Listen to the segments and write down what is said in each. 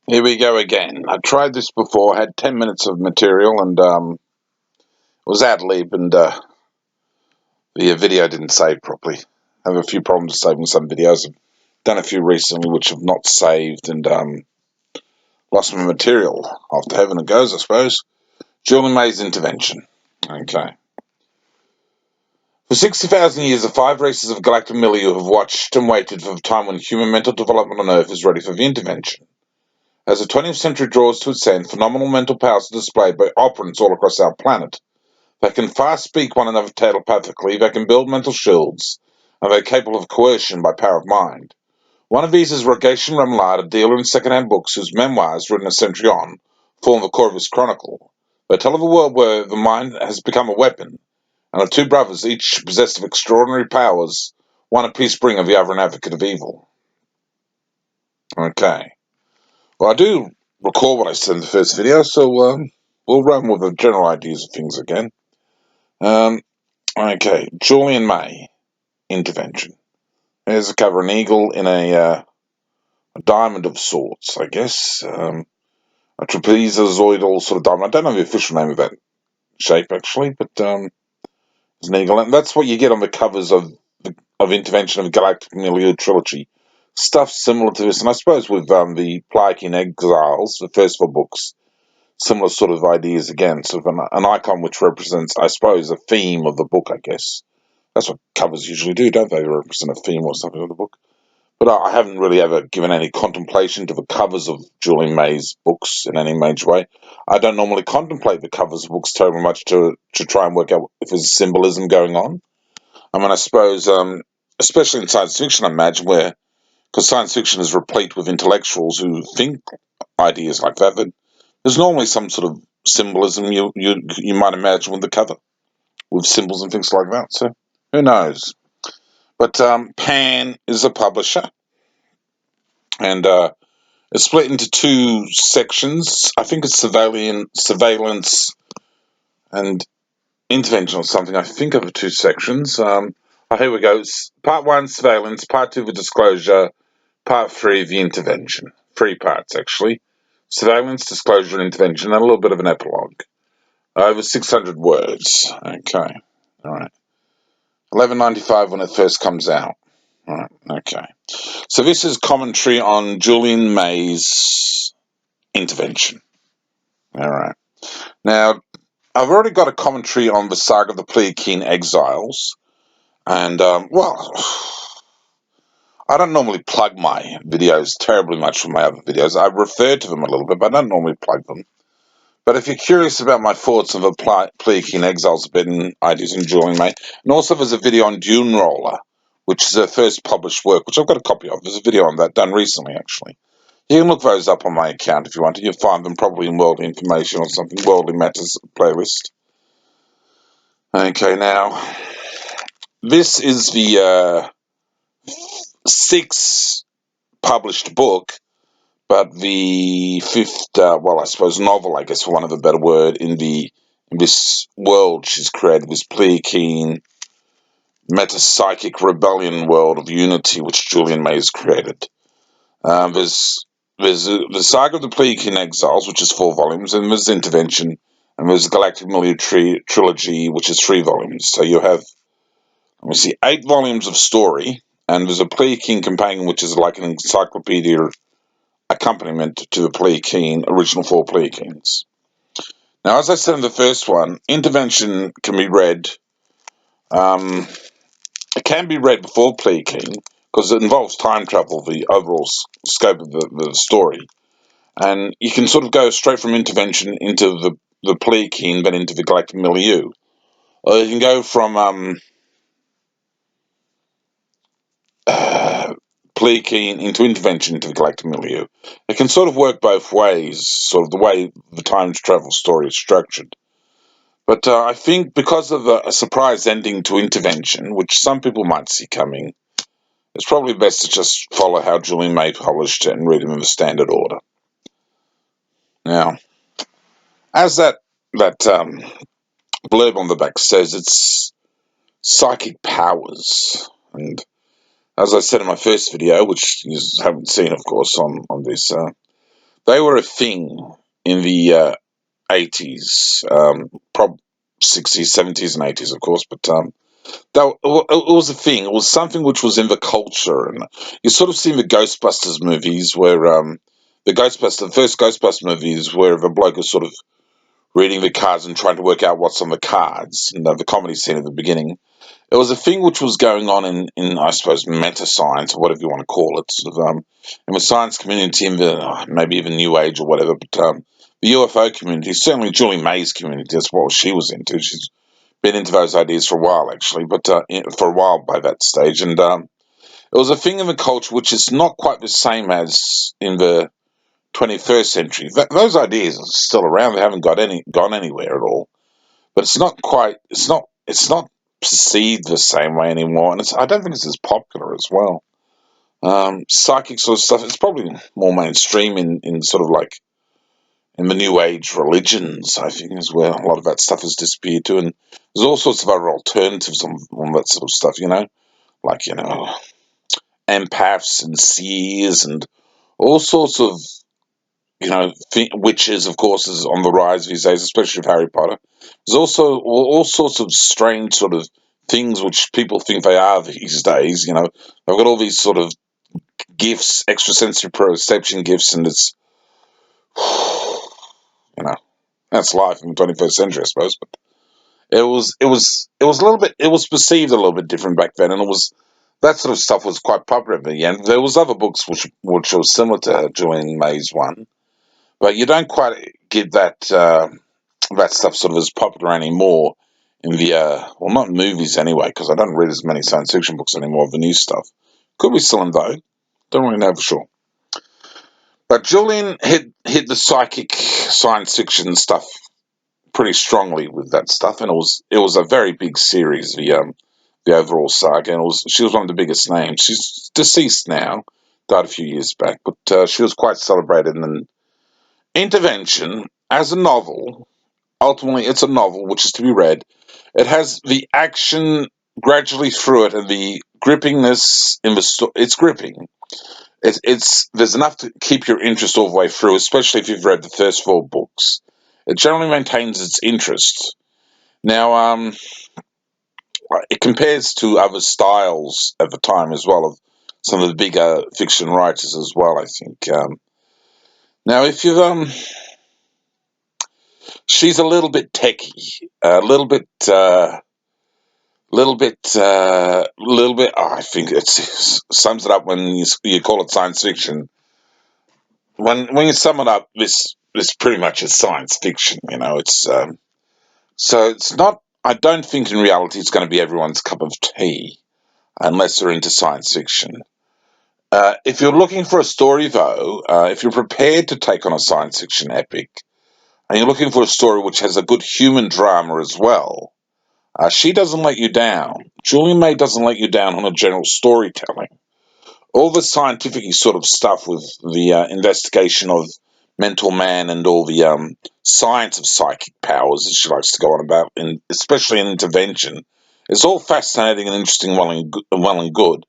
Here we go again. I tried this before, had 10 minutes of material, and was ad lib, and the video didn't save properly. I have a few problems saving some videos. I've done a few recently which have not saved, and lost my material. Off to heaven it goes, I suppose. Julian May's intervention. Okay. For 60,000 years, the five races of galactic milieu have watched and waited for the time when human mental development on Earth is ready for the intervention. As the 20th century draws to its end, phenomenal mental powers are displayed by operants all across our planet. They can fast speak one another telepathically, they can build mental shields, and they're capable of coercion by power of mind. One of these is Rogation Remlard, a dealer in second-hand books whose memoirs, written a century on, form the core of his chronicle. They tell of a world where the mind has become a weapon, and of two brothers, each possessed of extraordinary powers, one a peace bringer, the other an advocate of evil. Okay. Well, I do recall what I said in the first video, so we'll run with the general ideas of things again. Um, okay, Julian May, intervention. There's a cover, an eagle in a diamond of sorts, I guess. A trapezoidal sort of diamond. I don't know the official name of that shape, actually, but it's an eagle. And that's what you get on the covers of Intervention of Galactic Milieu trilogy. Stuff similar to this, and I suppose with the Plague Exiles, the first four books, similar sort of ideas again, sort of an icon which represents, I suppose, a theme of the book, I guess. That's what covers usually do, don't they? They represent a theme or something of the book. But I haven't really ever given any contemplation to the covers of Julian May's books in any major way. I don't normally contemplate the covers of books terribly much to try and work out if there's symbolism going on. I mean, I suppose, especially in science fiction, I imagine, where, because science fiction is replete with intellectuals who think ideas like that, there's normally some sort of symbolism you might imagine with the cover, with symbols and things like that. So who knows? But Pan is a publisher, and it's split into two sections. I think it's surveillance, and intervention or something. I think of the two sections. Here we go. Part one, surveillance. Part two, the disclosure. Part three, the intervention. Three parts, actually. Surveillance, disclosure, and intervention, and a little bit of an epilogue. Over 600 words. Okay. All right. 11.95 when it first comes out. All right. Okay. So this is commentary on Julian May's intervention. All right. Now, I've already got a commentary on the saga of the Pleakean Exiles, and well, I don't normally plug my videos terribly much from my other videos. I refer to them a little bit, but I don't normally plug them. But if you're curious about my thoughts on the Pleakean Exiles, a bit in ideas in Julian May, and also there's a video on Dune Roller, which is her first published work, which I've got a copy of. There's a video on that done recently, actually. You can look those up on my account if you want to. You'll find them probably in Worldly Information or something, Worldly Matters playlist. Okay, now, this is the sixth published book, but the fifth, well, I suppose novel, I guess, for want of a better word, in this world she's created, this Pleakean metapsychic rebellion world of unity which Julian May has created. There's the Saga of the Pleakean Exiles, which is 4 volumes, and there's Intervention, and there's the Galactic Milieu Trilogy, which is 3 volumes. So you have, let me see, 8 volumes of story, and there's a Pleakean companion, which is like an encyclopedia accompaniment to the Pleakean, original 4 Pleakeans. Now, as I said in the first one, Intervention can be read, um, it can be read before Pleakean, because it involves time travel, the overall scope of the story. And you can sort of go straight from Intervention into the Pleakean, then into the Galactic Milieu. Or you can go from Pleakean into Intervention into the Galactic Milieu. It can sort of work both ways, sort of the way the time travel story is structured. But I think because of a surprise ending to Intervention, which some people might see coming, it's probably best to just follow how Julian May published it and read them in the standard order. Now, as that blurb on the back says, it's psychic powers, and as I said in my first video, which you haven't seen, of course, on this, They were a thing in the 80s, prob 60s, 70s, and 80s, of course. But it was a thing. It was something which was in the culture, and you sort of see the Ghostbusters movies where the first Ghostbusters movies where the bloke is sort of reading the cards and trying to work out what's on the cards, and the comedy scene at the beginning. It was a thing which was going on in I suppose, meta science or whatever you want to call it, sort of, in the science community, in the maybe even New Age or whatever. But the UFO community, certainly Julie May's community, that's what she was into. She's been into those ideas for a while, actually, but for a while by that stage. And it was a thing in the culture which is not quite the same as in the 21st century. Those ideas are still around. They haven't gone anywhere at all. But it's not quite. It's not perceived the same way anymore, and I don't think it's as popular as well. Psychic sort of stuff. It's probably more mainstream in sort of like in the new age religions. I think is where a lot of that stuff has disappeared to, and there's all sorts of other alternatives on that sort of stuff. Like empaths and seers and all sorts of witches, of course, is on the rise these days, especially with Harry Potter. There's also all sorts of strange sort of things which people think they are these days. They've got all these sort of gifts, extrasensory perception gifts, and it's you know that's life in the 21st century, I suppose. But it was a little bit. It was perceived a little bit different back then, and it was that sort of stuff was quite popular. But yeah, there was other books which were similar to Julian May's one, but you don't quite get that stuff sort of as popular anymore in the well, not movies anyway, because I don't read as many science fiction books anymore of the new stuff. Could be still in vogue. Don't really know for sure. But Julian hit the psychic science fiction stuff pretty strongly with that stuff, and it was a very big series. The overall saga, and she was one of the biggest names. She's deceased now, died a few years back, but she was quite celebrated. And Intervention as a novel, ultimately, it's a novel which is to be read. It has the action gradually through it, and the grippingness in the story. It's gripping. It's there's enough to keep your interest all the way through, especially if you've read the first four books. It generally maintains its interest. Now, it compares to other styles at the time as well of some of the bigger fiction writers as well. I think. Now, if you've she's a little bit techy, a little bit. Oh, I think it sums it up when you call it science fiction. When you sum it up, this pretty much is science fiction. It's so it's not. I don't think in reality it's going to be everyone's cup of tea unless they're into science fiction. If you're looking for a story, though, if you're prepared to take on a science fiction epic, and you're looking for a story which has a good human drama as well, she doesn't let you down. Julie May doesn't let you down on a general storytelling. All the scientific sort of stuff with the investigation of mental man and all the science of psychic powers that she likes to go on about, and especially in Intervention, it's all fascinating and interesting, well and good.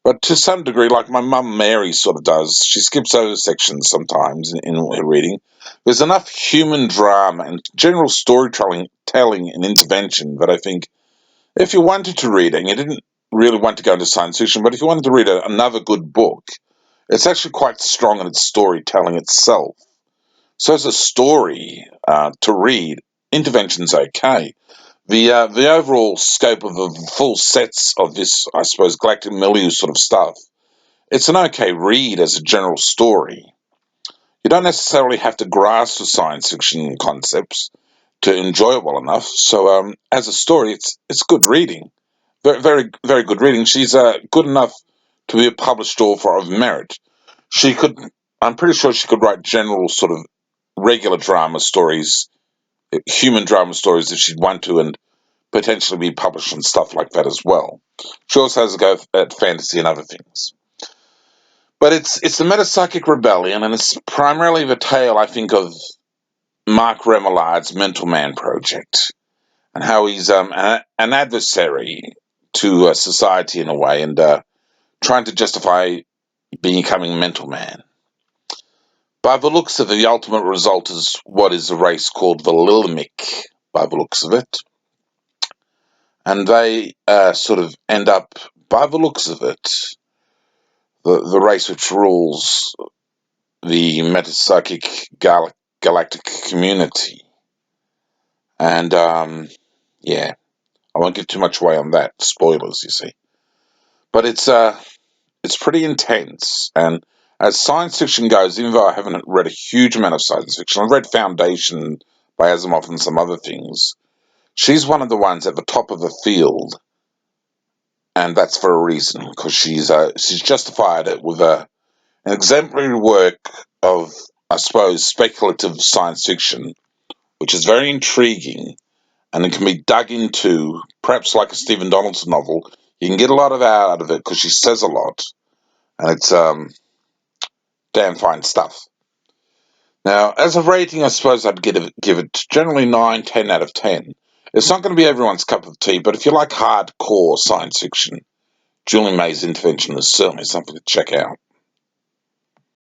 But to some degree, like my mum Mary sort of does, she skips over sections sometimes in her reading. There's enough human drama and general storytelling telling and intervention that I think if you wanted to read it, and you didn't really want to go into science fiction, but if you wanted to read another good book, it's actually quite strong in its storytelling itself. So as a story to read, Intervention's okay. The overall scope of the full sets of this, I suppose, galactic milieu sort of stuff, it's an okay read as a general story. You don't necessarily have to grasp the science fiction concepts to enjoy it well enough. So as a story, it's good reading. Very, very, very good reading. She's good enough to be a published author of merit. She could, I'm pretty sure she could write general sort of regular drama stories, human drama stories if she'd want to, and potentially be published and stuff like that as well. She also has a go at fantasy and other things. But it's the Metapsychic Rebellion, and it's primarily the tale, I think, of Mark Remelard's Mental Man project and how he's an adversary to society in a way, and, trying to justify becoming Mental Man. By the looks of it, the ultimate result is what is a race called the Lillimick, by the looks of it. And they sort of end up, by the looks of it, the race which rules the metapsychic galactic community. And yeah, I won't give too much away on that. Spoilers, you see. But it's pretty intense. And as science fiction goes, even though I haven't read a huge amount of science fiction, I've read Foundation by Asimov and some other things. She's one of the ones at the top of the field, and that's for a reason because she's justified it with an exemplary work of, I suppose, speculative science fiction, which is very intriguing and it can be dug into, perhaps like a Stephen Donaldson novel. You can get a lot of out of it because she says a lot, and it's damn fine stuff. Now, as a rating, I suppose I'd give it generally 9, 10 out of 10. It's not going to be everyone's cup of tea, but if you like hardcore science fiction, Julie May's Intervention is certainly something to check out.